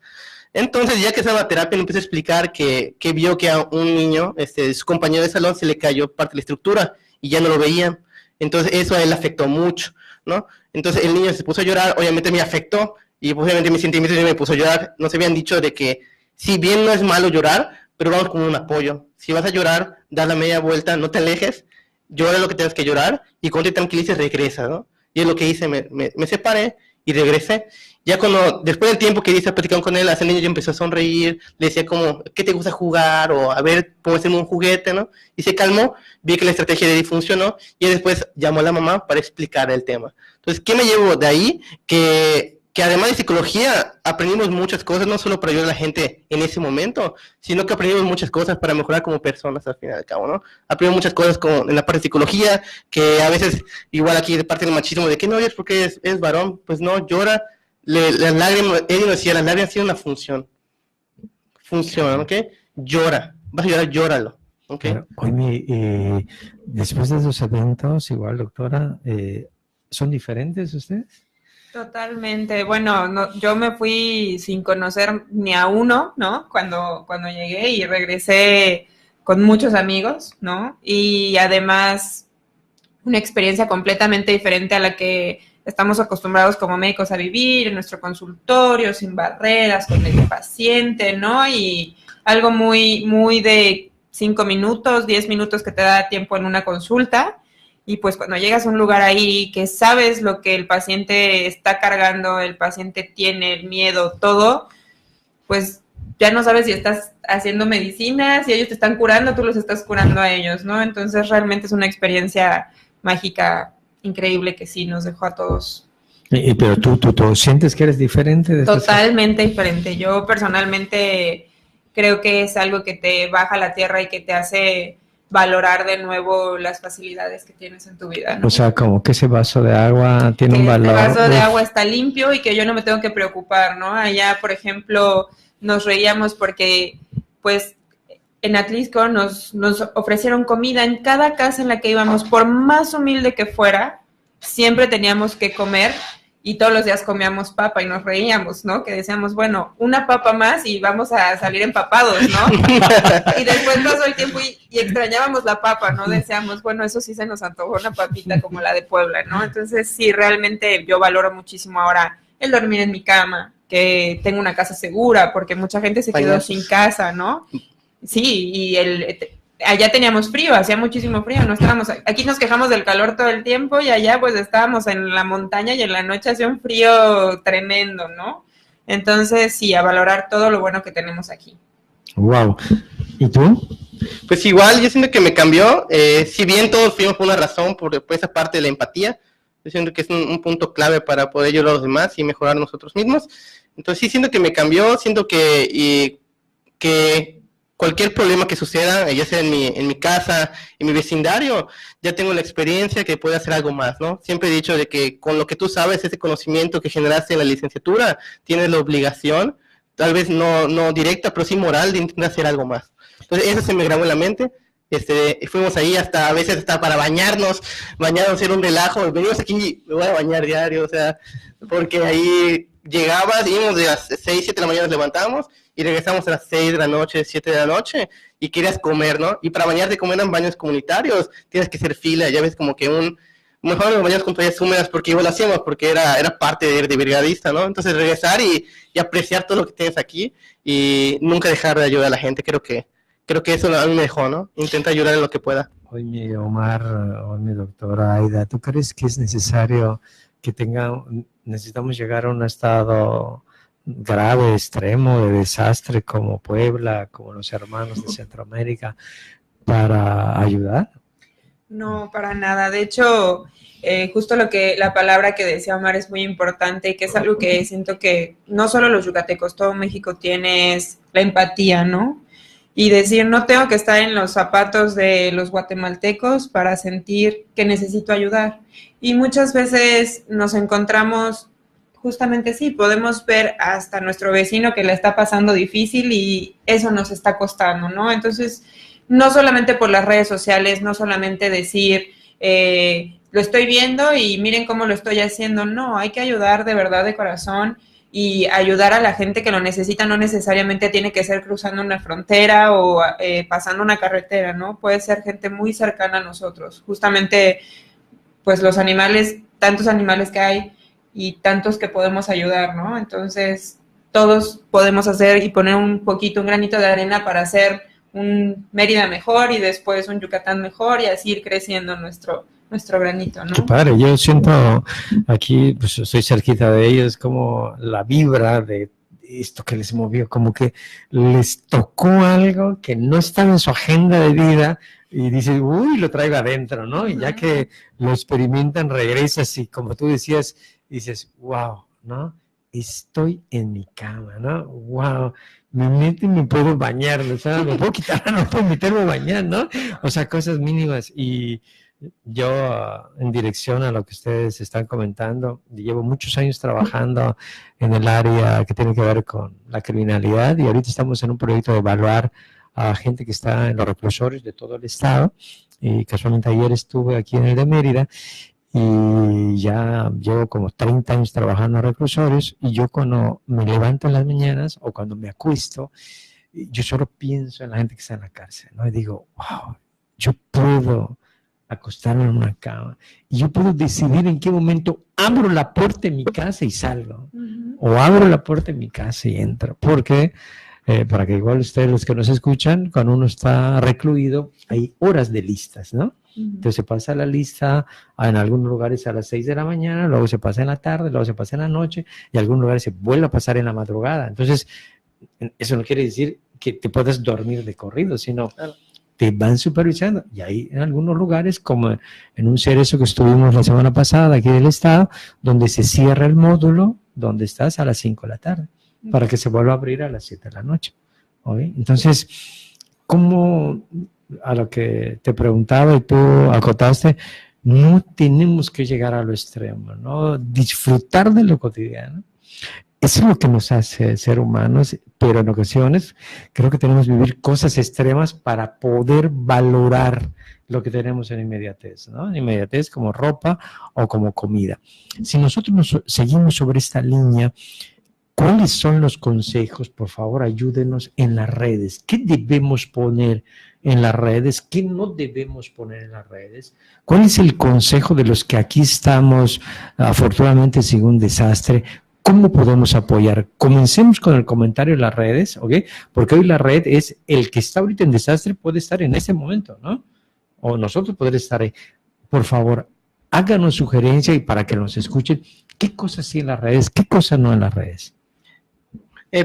Entonces, ya que estaba en terapia, me empecé a explicar que vio que a un niño, su compañero de salón, se le cayó parte de la estructura y ya no lo veían. Entonces, eso a él le afectó mucho, ¿no? Entonces, el niño se puso a llorar, obviamente me afectó, y obviamente mis sentimientos me puso a llorar. Nos habían dicho de que, si bien no es malo llorar, pero vamos con un apoyo. Si vas a llorar, da la media vuelta, no te alejes, llora lo que tengas que llorar, y cuando te tranquilices, regresa, ¿no? Y es lo que hice, me separé y regresé. Ya después del tiempo que hice platicando con él, el niño ya empezó a sonreír, le decía como, ¿qué te gusta jugar? O a ver, ¿cómo hacemos un juguete, no? Y se calmó, vi que la estrategia de Eddie funcionó, y después llamó a la mamá para explicar el tema. Entonces, ¿qué me llevo de ahí? Que además de psicología, aprendimos muchas cosas, no solo para ayudar a la gente en ese momento, sino que aprendimos muchas cosas para mejorar como personas al final y al cabo, ¿no? Aprendimos muchas cosas en la parte de psicología, que a veces, igual aquí de parte del machismo, de que no llores porque es varón, pues no, llora. Las lágrimas, Eddie decía, las lágrimas tienen una función, ¿ok? Llora, vas a llorar, llóralo, ¿ok? Claro. Oye, después de esos eventos, igual, doctora, ¿son diferentes ustedes? Totalmente. Bueno, no, yo me fui sin conocer ni a uno, ¿no? Cuando llegué y regresé con muchos amigos, ¿no? Y además una experiencia completamente diferente a la que estamos acostumbrados como médicos a vivir en nuestro consultorio, sin barreras, con el paciente, ¿no? Y algo muy de 5 minutos, 10 minutos que te da tiempo en una consulta. Y pues cuando llegas a un lugar ahí que sabes lo que el paciente está cargando, el paciente tiene el miedo, todo, pues ya no sabes si estás haciendo medicina, si ellos te están curando, tú los estás curando a ellos, ¿no? Entonces realmente es una experiencia mágica increíble que sí nos dejó a todos. Pero tú sientes que eres diferente. Totalmente diferente. Yo personalmente creo que es algo que te baja a la tierra y que te hace valorar de nuevo las facilidades que tienes en tu vida, ¿no? O sea, como que ese vaso de agua tiene que un valor. El vaso de agua está limpio y que yo no me tengo que preocupar, ¿no? Allá, por ejemplo, nos reíamos porque, pues, en Atlisco nos ofrecieron comida en cada casa en la que íbamos, por más humilde que fuera, siempre teníamos que comer y todos los días comíamos papa y nos reíamos, ¿no? Que decíamos, bueno, una papa más y vamos a salir empapados, ¿no? Y después pasó el tiempo y extrañábamos la papa, ¿no? Decíamos, bueno, eso sí se nos antojó una papita como la de Puebla, ¿no? Entonces, sí, realmente yo valoro muchísimo ahora el dormir en mi cama, que tengo una casa segura, porque mucha gente se quedó sin casa, ¿no? Sí, y allá teníamos frío, hacía muchísimo frío, no estábamos, aquí nos quejamos del calor todo el tiempo y allá pues estábamos en la montaña y en la noche hacía un frío tremendo, ¿no? Entonces sí, a valorar todo lo bueno que tenemos aquí. Wow. ¿Y tú? Pues igual, yo siento que me cambió, si bien todos fuimos por una razón, por esa parte de la empatía, Yo siento que es un punto clave para poder ayudar a los demás y mejorar nosotros mismos. Entonces sí siento que me cambió, siento que cualquier problema que suceda, ya sea en mi casa, en mi vecindario, ya tengo la experiencia que puedo hacer algo más, ¿no? Siempre he dicho de que con lo que tú sabes, ese conocimiento que generaste en la licenciatura, tienes la obligación, tal vez no directa, pero sí moral, de intentar hacer algo más. Entonces eso se me grabó en la mente. Fuimos ahí a veces hasta para bañarnos era un relajo, venimos aquí y me voy a bañar diario, o sea, porque ahí llegabas, íbamos de las 6, 7 de la mañana, nos levantamos y regresamos a las 6 de la noche, 7 de la noche y querías comer, ¿no? Y para bañarte, comer en baños comunitarios, tienes que hacer fila, ya ves como que mejor nos bañamos con toallas húmedas porque igual lo hacíamos, porque era parte de brigadista, ¿no? Entonces regresar y apreciar todo lo que tienes aquí y nunca dejar de ayudar a la gente, creo que eso a mí me dejó, ¿no? Intenta ayudar en lo que pueda. Oye, Omar, oye, doctora Aida, ¿tú crees que es necesario que necesitamos llegar a un estado grave, extremo, de desastre como Puebla, como los hermanos de Centroamérica, para ayudar? No, para nada. De hecho, justo la palabra que decía Omar es muy importante y que es algo que siento que no solo los yucatecos, todo México tiene, es la empatía, ¿no? Y decir, no tengo que estar en los zapatos de los guatemaltecos para sentir que necesito ayudar. Y muchas veces nos encontramos, justamente sí, podemos ver hasta nuestro vecino que la está pasando difícil y eso nos está costando, ¿no? Entonces, no solamente por las redes sociales, no solamente decir, lo estoy viendo y miren cómo lo estoy haciendo, no, hay que ayudar de verdad, de corazón, y ayudar a la gente que lo necesita. No necesariamente tiene que ser cruzando una frontera o pasando una carretera, ¿no? Puede ser gente muy cercana a nosotros. Justamente, pues los animales, tantos animales que hay y tantos que podemos ayudar, ¿no? Entonces, todos podemos hacer y poner un granito de arena para hacer un Mérida mejor y después un Yucatán mejor y así ir creciendo nuestro granito, ¿no? Qué padre, yo siento aquí, pues estoy cerquita de ellos, como la vibra de esto que les movió, como que les tocó algo que no estaba en su agenda de vida y dices, uy, lo traigo adentro, ¿no? Y ya que lo experimentan, regresas y como tú decías, dices, wow, ¿no? Estoy en mi cama, ¿no? Wow, me meto y me puedo bañar, o sea, me puedo quitar la ropa y meterme a bañar, ¿no? O sea, cosas mínimas. Y yo, en dirección a lo que ustedes están comentando, llevo muchos años trabajando en el área que tiene que ver con la criminalidad y ahorita estamos en un proyecto de evaluar a gente que está en los reclusorios de todo el estado y casualmente ayer estuve aquí en el de Mérida y ya llevo como 30 años trabajando en reclusorios y yo cuando me levanto en las mañanas o cuando me acuesto, yo solo pienso en la gente que está en la cárcel, ¿no? Y digo, wow, yo puedo acostarme en una cama y yo puedo decidir en qué momento abro la puerta de mi casa y salgo, o abro la puerta de mi casa y entro, porque para que igual ustedes los que nos escuchan, cuando uno está recluido hay horas de listas, ¿no? Entonces se pasa la lista en algunos lugares a las 6 de la mañana, luego se pasa en la tarde, luego se pasa en la noche y en algunos lugares se vuelve a pasar en la madrugada. Entonces eso no quiere decir que te puedas dormir de corrido, sino te van supervisando. Y hay en algunos lugares, como en un cerezo que estuvimos la semana pasada aquí del estado, donde se cierra el módulo donde estás a las 5 de la tarde, para que se vuelva a abrir a las 7 de la noche. ¿Okay? Entonces, ¿cómo, a lo que te preguntaba y tú acotaste, no tenemos que llegar a lo extremo, ¿no? Disfrutar de lo cotidiano. Eso es lo que nos hace ser humanos, pero en ocasiones creo que tenemos que vivir cosas extremas para poder valorar lo que tenemos en inmediatez, ¿no? En inmediatez como ropa o como comida. Si nosotros seguimos sobre esta línea, ¿cuáles son los consejos? Por favor, ayúdenos en las redes. ¿Qué debemos poner en las redes? ¿Qué no debemos poner en las redes? ¿Cuál es el consejo de los que aquí estamos, afortunadamente, sin un desastre? ¿Cómo podemos apoyar? Comencemos con el comentario en las redes, ¿ok? Porque hoy la red es el que está ahorita en desastre, puede estar en ese momento, ¿no? O nosotros poder estar ahí. Por favor, háganos sugerencia y para que nos escuchen, ¿qué cosas sí en las redes, qué cosas no en las redes?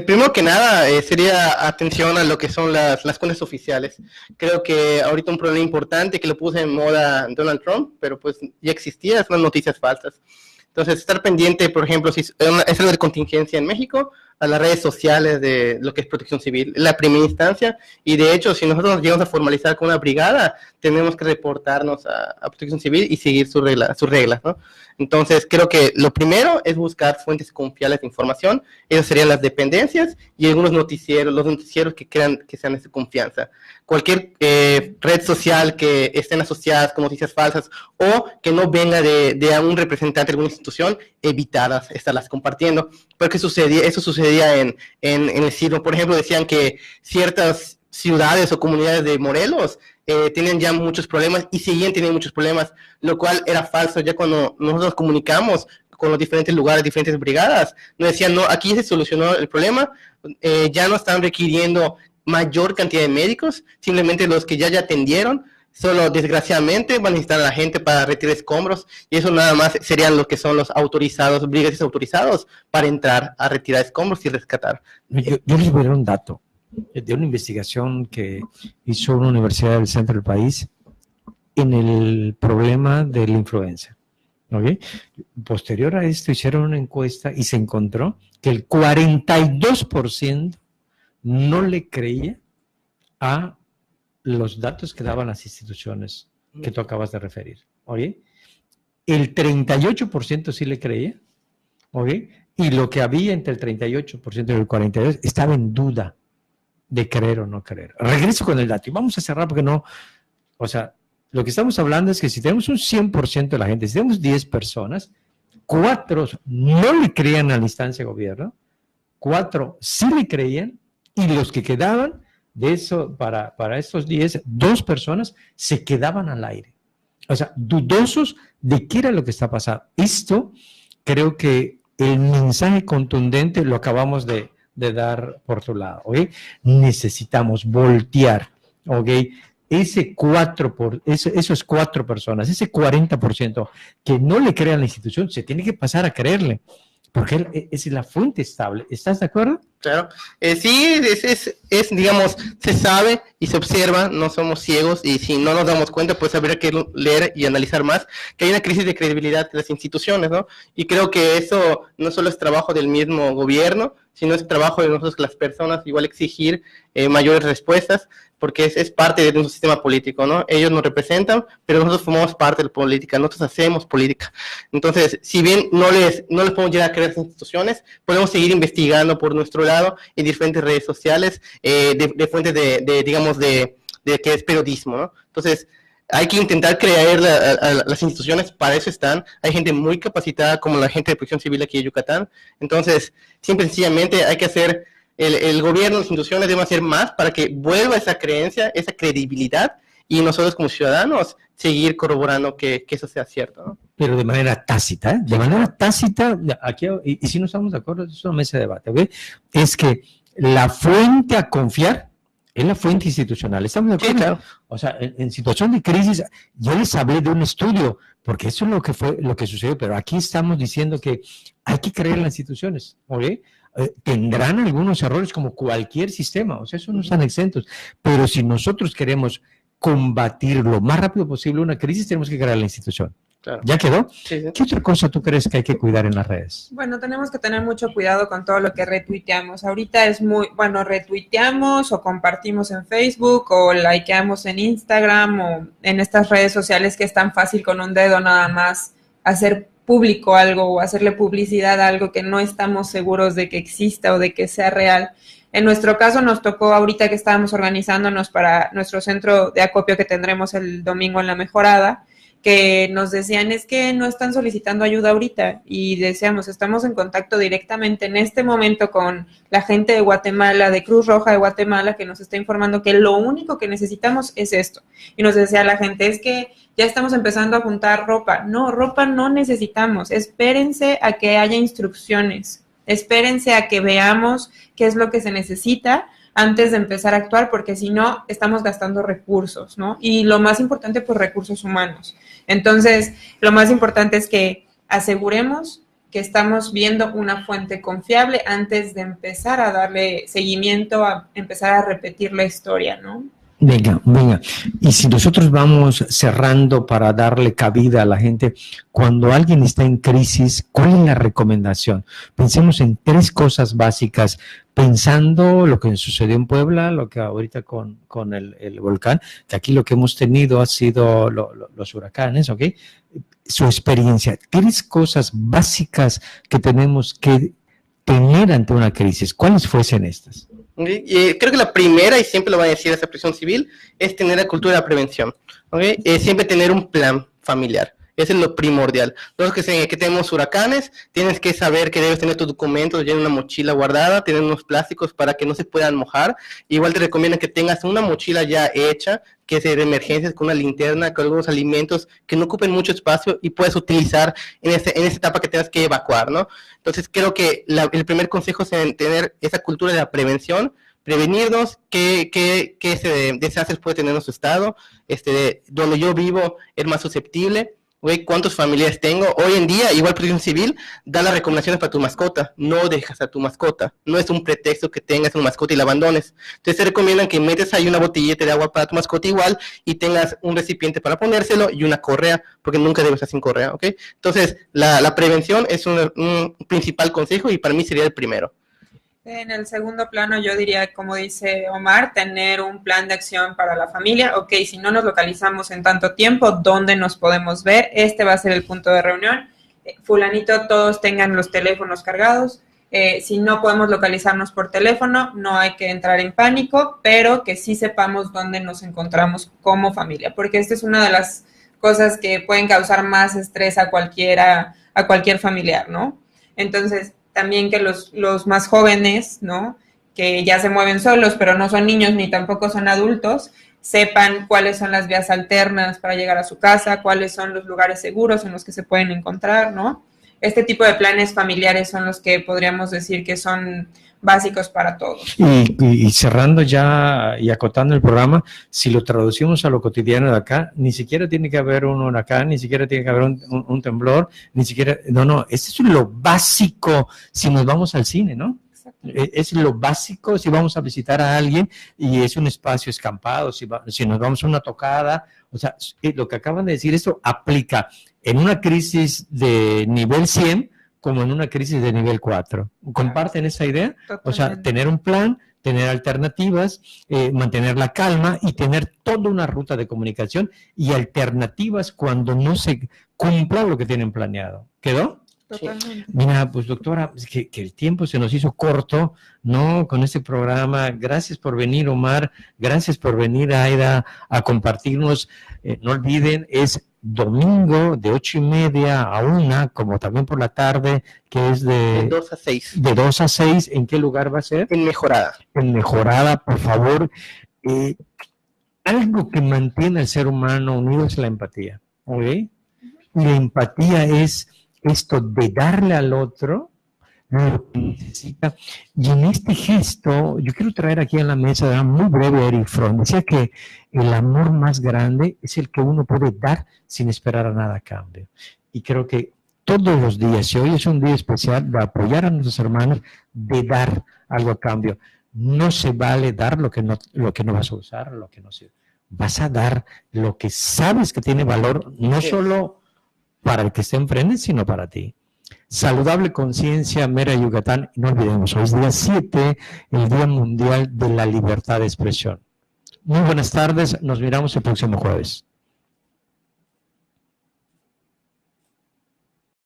Primero que nada, sería atención a lo que son las cuentas oficiales. Creo que ahorita un problema importante que lo puso en moda Donald Trump, pero pues ya existía, son las noticias falsas. Entonces, estar pendiente, por ejemplo, si es algo de contingencia en México, a las redes sociales de lo que es Protección Civil, la primera instancia, y de hecho, si nosotros nos llegamos a formalizar con una brigada, tenemos que reportarnos a Protección Civil y seguir sus reglas, ¿no? Entonces, creo que lo primero es buscar fuentes confiables de información, esas serían las dependencias y algunos noticieros, los noticieros que crean que sean de confianza. Cualquier red social que estén asociadas con noticias falsas o que no venga de un representante de alguna institución, evitarlas, estarlas compartiendo. Porque eso sucedía en el siglo. Por ejemplo, decían que ciertas ciudades o comunidades de Morelos tienen ya muchos problemas y seguían teniendo muchos problemas, lo cual era falso. Ya cuando nosotros nos comunicamos con los diferentes lugares, diferentes brigadas, nos decían, no, aquí se solucionó el problema, ya no están requiriendo mayor cantidad de médicos, simplemente los que ya atendieron, solo desgraciadamente van a necesitar a la gente para retirar escombros, y eso nada más serían los que son los autorizados, brigadistas autorizados para entrar a retirar escombros y rescatar. Yo les voy a dar un dato de una investigación que hizo una universidad del centro del país en el problema de la influenza. ¿Okay? Posterior a esto hicieron una encuesta y se encontró que el 42% no le creía a los datos que daban las instituciones que tú acabas de referir. ¿Okay? El 38% sí le creía, ¿okay? Y lo que había entre el 38% y el 42% estaba en duda de creer o no creer. Regreso con el dato y vamos a cerrar porque no, o sea, lo que estamos hablando es que si tenemos un 100% de la gente, si tenemos 10 personas, 4 no le creían a la instancia de gobierno, 4 sí le creían, y los que quedaban de eso, para estos 10, 2 personas se quedaban al aire. O sea, dudosos de qué era lo que está pasando. Esto, creo que el mensaje contundente lo acabamos de dar por tu lado, ¿ok? Necesitamos voltear, ¿ok? Esas 4 personas, ese 40% que no le crean a la institución, se tiene que pasar a creerle, porque es la fuente estable. ¿Estás de acuerdo? Claro. Sí, digamos, se sabe y se observa, no somos ciegos, y si no nos damos cuenta, pues habría que leer y analizar más, que hay una crisis de credibilidad de las instituciones, ¿no? Y creo que eso no solo es trabajo del mismo gobierno, sino es trabajo de nosotros, las personas, igual exigir mayores respuestas, porque es parte de nuestro sistema político, ¿no? Ellos nos representan, pero nosotros formamos parte de la política, nosotros hacemos política. Entonces, si bien no les podemos llegar a creer a las instituciones, podemos seguir investigando por nuestro lado en diferentes redes sociales, de fuentes digamos, de que es periodismo, ¿no? Entonces, hay que intentar creer a las instituciones, para eso están. Hay gente muy capacitada, como la gente de Protección Civil aquí de Yucatán. Entonces, simple y sencillamente hay que hacer, el gobierno, las instituciones deben hacer más para que vuelva esa creencia, esa credibilidad, y nosotros como ciudadanos seguir corroborando que eso sea cierto, ¿no? Pero de manera tácita, ¿eh? De manera tácita, aquí, y si no estamos de acuerdo, es una mesa de debate, ¿ok? Es que la fuente a confiar es la fuente institucional. ¿Estamos de acuerdo? Sí, claro. O sea, en situación de crisis, yo les hablé de un estudio, porque eso es lo que sucedió, pero aquí estamos diciendo que hay que creer en las instituciones, ¿ok? Tendrán algunos errores como cualquier sistema, o sea, eso no están exentos, pero si nosotros queremos combatir lo más rápido posible una crisis, tenemos que crear la institución. Claro. ¿Ya quedó? Sí, sí. ¿Qué otra cosa tú crees que hay que cuidar en las redes? Bueno, tenemos que tener mucho cuidado con todo lo que retuiteamos. Ahorita es muy, bueno, retuiteamos o compartimos en Facebook o likeamos en Instagram o en estas redes sociales que es tan fácil con un dedo nada más hacer público algo o hacerle publicidad a algo que no estamos seguros de que exista o de que sea real. En nuestro caso nos tocó ahorita que estábamos organizándonos para nuestro centro de acopio que tendremos el domingo en La Mejorada, que nos decían es que no están solicitando ayuda ahorita, y decíamos, estamos en contacto directamente en este momento con la gente de Guatemala, de Cruz Roja de Guatemala, que nos está informando que lo único que necesitamos es esto. Y nos decía la gente, es que ya estamos empezando a juntar ropa. No, ropa no necesitamos, espérense a que haya instrucciones, espérense a que veamos qué es lo que se necesita antes de empezar a actuar, porque si no, estamos gastando recursos, ¿no? Y lo más importante, pues recursos humanos. Entonces, lo más importante es que aseguremos que estamos viendo una fuente confiable antes de empezar a darle seguimiento, a empezar a repetir la historia, ¿no? Venga. Y si nosotros vamos cerrando para darle cabida a la gente, cuando alguien está en crisis, ¿cuál es la recomendación? Pensemos en 3 cosas básicas, pensando lo que sucedió en Puebla, lo que ahorita con el volcán, que aquí lo que hemos tenido ha sido los huracanes, ¿ok? Su experiencia, 3 cosas básicas que tenemos que tener ante una crisis. ¿Cuáles fuesen estas? Creo que la primera, y siempre lo va a decir esa presión civil, es tener la cultura de la prevención. ¿Okay? Siempre tener un plan familiar. Eso es lo primordial. Los que tenemos huracanes, tienes que saber que debes tener tus documentos ya en una mochila guardada, tener unos plásticos para que no se puedan mojar. Igual te recomiendan que tengas una mochila ya hecha, que es de emergencias, con una linterna, con algunos alimentos que no ocupen mucho espacio y puedes utilizar en esta etapa que tengas que evacuar, ¿no? Entonces creo que el primer consejo es tener esa cultura de la prevención, prevenirnos, qué desastres puede tener nuestro estado, donde yo vivo es más susceptible. ¿Cuántos familiares tengo? Hoy en día, igual Protección Civil da las recomendaciones para tu mascota. No dejas a tu mascota. No es un pretexto que tengas una mascota y la abandones. Entonces te recomiendan que metes ahí una botellita de agua para tu mascota igual y tengas un recipiente para ponérselo y una correa, porque nunca debes estar sin correa, ¿ok? Entonces la prevención es un principal consejo y para mí sería el primero. En el segundo plano yo diría, como dice Omar, tener un plan de acción para la familia. Ok, si no nos localizamos en tanto tiempo, ¿dónde nos podemos ver? Este va a ser el punto de reunión. Fulanito, todos tengan los teléfonos cargados. Si no podemos localizarnos por teléfono, no hay que entrar en pánico, pero que sí sepamos dónde nos encontramos como familia, porque esta es una de las cosas que pueden causar más estrés a cualquier familiar, ¿no? Entonces, también que los más jóvenes, ¿no?, que ya se mueven solos, pero no son niños ni tampoco son adultos, sepan cuáles son las vías alternas para llegar a su casa, cuáles son los lugares seguros en los que se pueden encontrar, ¿no? Este tipo de planes familiares son los que podríamos decir que son básicos para todos. Y cerrando ya y acotando el programa, si lo traducimos a lo cotidiano de acá, ni siquiera tiene que haber un huracán, ni siquiera tiene que haber un temblor, ni siquiera, no, eso es lo básico si nos vamos al cine, ¿no? Es lo básico si vamos a visitar a alguien y es un espacio escampado, si nos vamos a una tocada, o sea, lo que acaban de decir, esto aplica en una crisis de nivel 100 como en una crisis de nivel 4. ¿Comparten esa idea? Totalmente. O sea, tener un plan, tener alternativas, mantener la calma y tener toda una ruta de comunicación y alternativas cuando no se cumpla lo que tienen planeado. ¿Quedó? Totalmente. Mira, pues doctora, que el tiempo se nos hizo corto, ¿no? Con este programa. Gracias por venir, Omar. Gracias por venir, Aida, a compartirnos. No olviden, es domingo de 8:30 a 1, como también por la tarde, que es de 2 a 6. De 2 a 6, ¿en qué lugar va a ser? En Mejorada. En Mejorada, por favor. Algo que mantiene al ser humano unido es la empatía, ¿ok? La empatía es esto de darle al otro lo que necesita. Y en este gesto, yo quiero traer aquí a la mesa, muy breve, Erich Fromm, decía que el amor más grande es el que uno puede dar sin esperar a nada a cambio. Y creo que todos los días, si hoy es un día especial, de apoyar a nuestros hermanos, de dar algo a cambio. No se vale dar lo que no vas a usar, lo que no sirve. Vas a dar lo que sabes que tiene valor, no solo para el que esté enfrente, sino para ti. Saludable Conciencia, Mera Yucatán. No olvidemos, hoy es día 7, el Día Mundial de la Libertad de Expresión. Muy buenas tardes, nos miramos el próximo jueves.